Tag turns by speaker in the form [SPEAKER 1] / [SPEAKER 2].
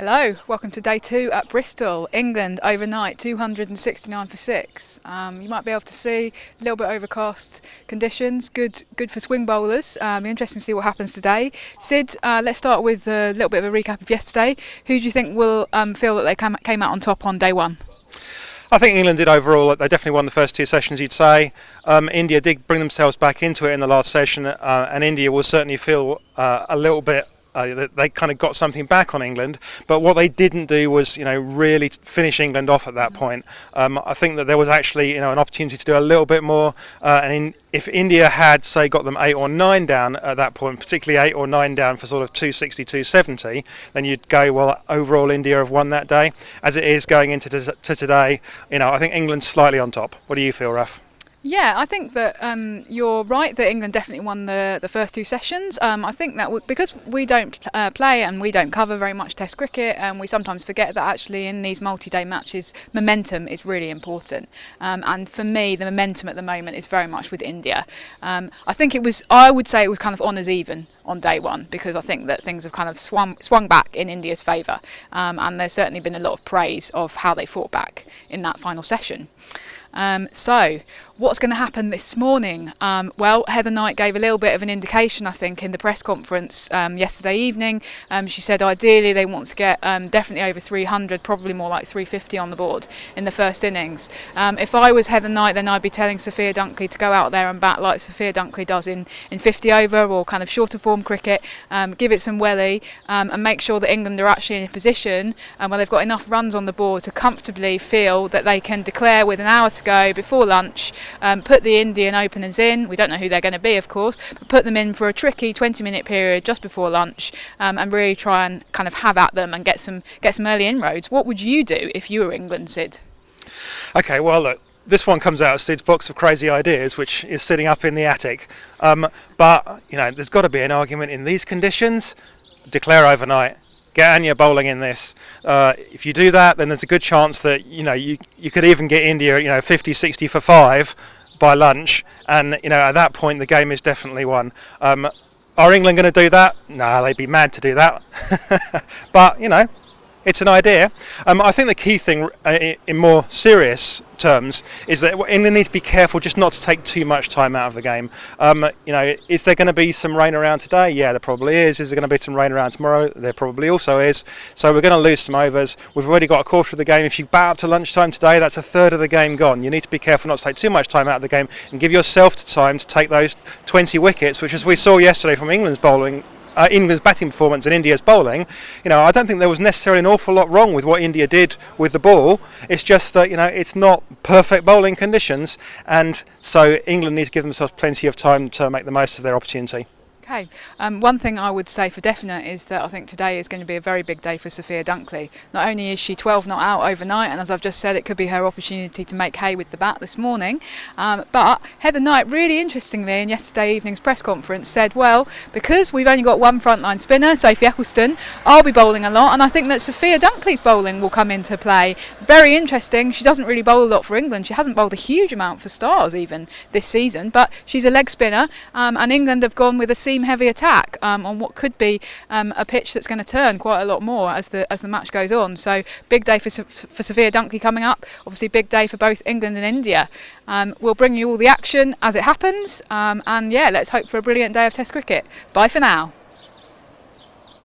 [SPEAKER 1] Hello, welcome to day 2 at Bristol. England overnight 269 for 6. You might be able to see a little bit overcast conditions, good for swing bowlers. Be interesting to see what happens today. Syd, let's start with a little bit of a recap of yesterday. Who do you think will feel that they came out on top on day 1?
[SPEAKER 2] I think England did overall. They definitely won the first 2 sessions, you'd say. India did bring themselves back into it in the last session, and India will certainly feel a little bit they kind of got something back on England, but what they didn't do was, really finish England off at that point. I think that there was actually, an opportunity to do a little bit more, if India had, say, got them 8 or 9 down at that point, particularly 8 or 9 down for sort of 260, 270, then you'd go, well, overall India have won that day. As it is going into today, I think England's slightly on top. What do you feel, Raf?
[SPEAKER 1] Yeah, I think that you're right that England definitely won the first 2 sessions. I think that because we don't play and we don't cover very much Test cricket, and we sometimes forget that actually in these multi-day matches, momentum is really important. And for me, the momentum at the moment is very much with India. I would say it was kind of honours even on day 1, because I think that things have kind of swung back in India's favour. And there's certainly been a lot of praise of how they fought back in that final session. So what's going to happen this morning? Well, Heather Knight gave a little bit of an indication, I think, in the press conference yesterday evening. She said ideally they want to get definitely over 300, probably more like 350 on the board in the first innings. If I was Heather Knight, then I'd be telling Sophia Dunkley to go out there and bat like Sophia Dunkley does in 50 over or kind of shorter form cricket, give it some welly, and make sure that England are actually in a position where they've got enough runs on the board to comfortably feel that they can declare with an hour to go before lunch, put the Indian openers in. We don't know who they're going to be, of course, but put them in for a tricky 20-minute period just before lunch, and really try and kind of have at them and get some early inroads. What would you do if you were England, Syd?
[SPEAKER 2] Okay, well, look, this one comes out of Syd's box of crazy ideas, which is sitting up in the attic. But there's got to be an argument in these conditions. Declare overnight. Get Anya bowling in this. If you do that, then there's a good chance that you could even get India 50, 60 for 5 by lunch, and at that point the game is definitely won. Are England going to do that? No, they'd be mad to do that. But it's an idea. I think the key thing in more serious terms is that England needs to be careful just not to take too much time out of the game. Is there going to be some rain around today? Yeah, there probably is. Is there going to be some rain around tomorrow? There probably also is. So we're going to lose some overs. We've already got a quarter of the game. If you bat up to lunchtime today, that's a third of the game gone. You need to be careful not to take too much time out of the game and give yourself time to take those 20 wickets, which, as we saw yesterday from England's batting performance and India's bowling, I don't think there was necessarily an awful lot wrong with what India did with the ball. It's just that it's not perfect bowling conditions, and so England needs to give themselves plenty of time to make the most of their opportunity.
[SPEAKER 1] Okay. One thing I would say for definite is that I think today is going to be a very big day for Sophia Dunkley. Not only is she 12 not out overnight, and as I've just said, it could be her opportunity to make hay with the bat this morning, but Heather Knight, really interestingly, in yesterday evening's press conference said, well, because we've only got one frontline spinner, Sophie Eccleston, I'll be bowling a lot, and I think that Sophia Dunkley's bowling will come into play. Very interesting. She doesn't really bowl a lot for England. She hasn't bowled a huge amount for Stars even this season, but she's a leg spinner, and England have gone with a heavy attack on what could be a pitch that's going to turn quite a lot more as the match goes on. So big day for Sophia Dunkley coming up. Obviously big day for both England and India. We'll bring you all the action as it happens, and yeah, let's hope for a brilliant day of Test cricket. Bye for now.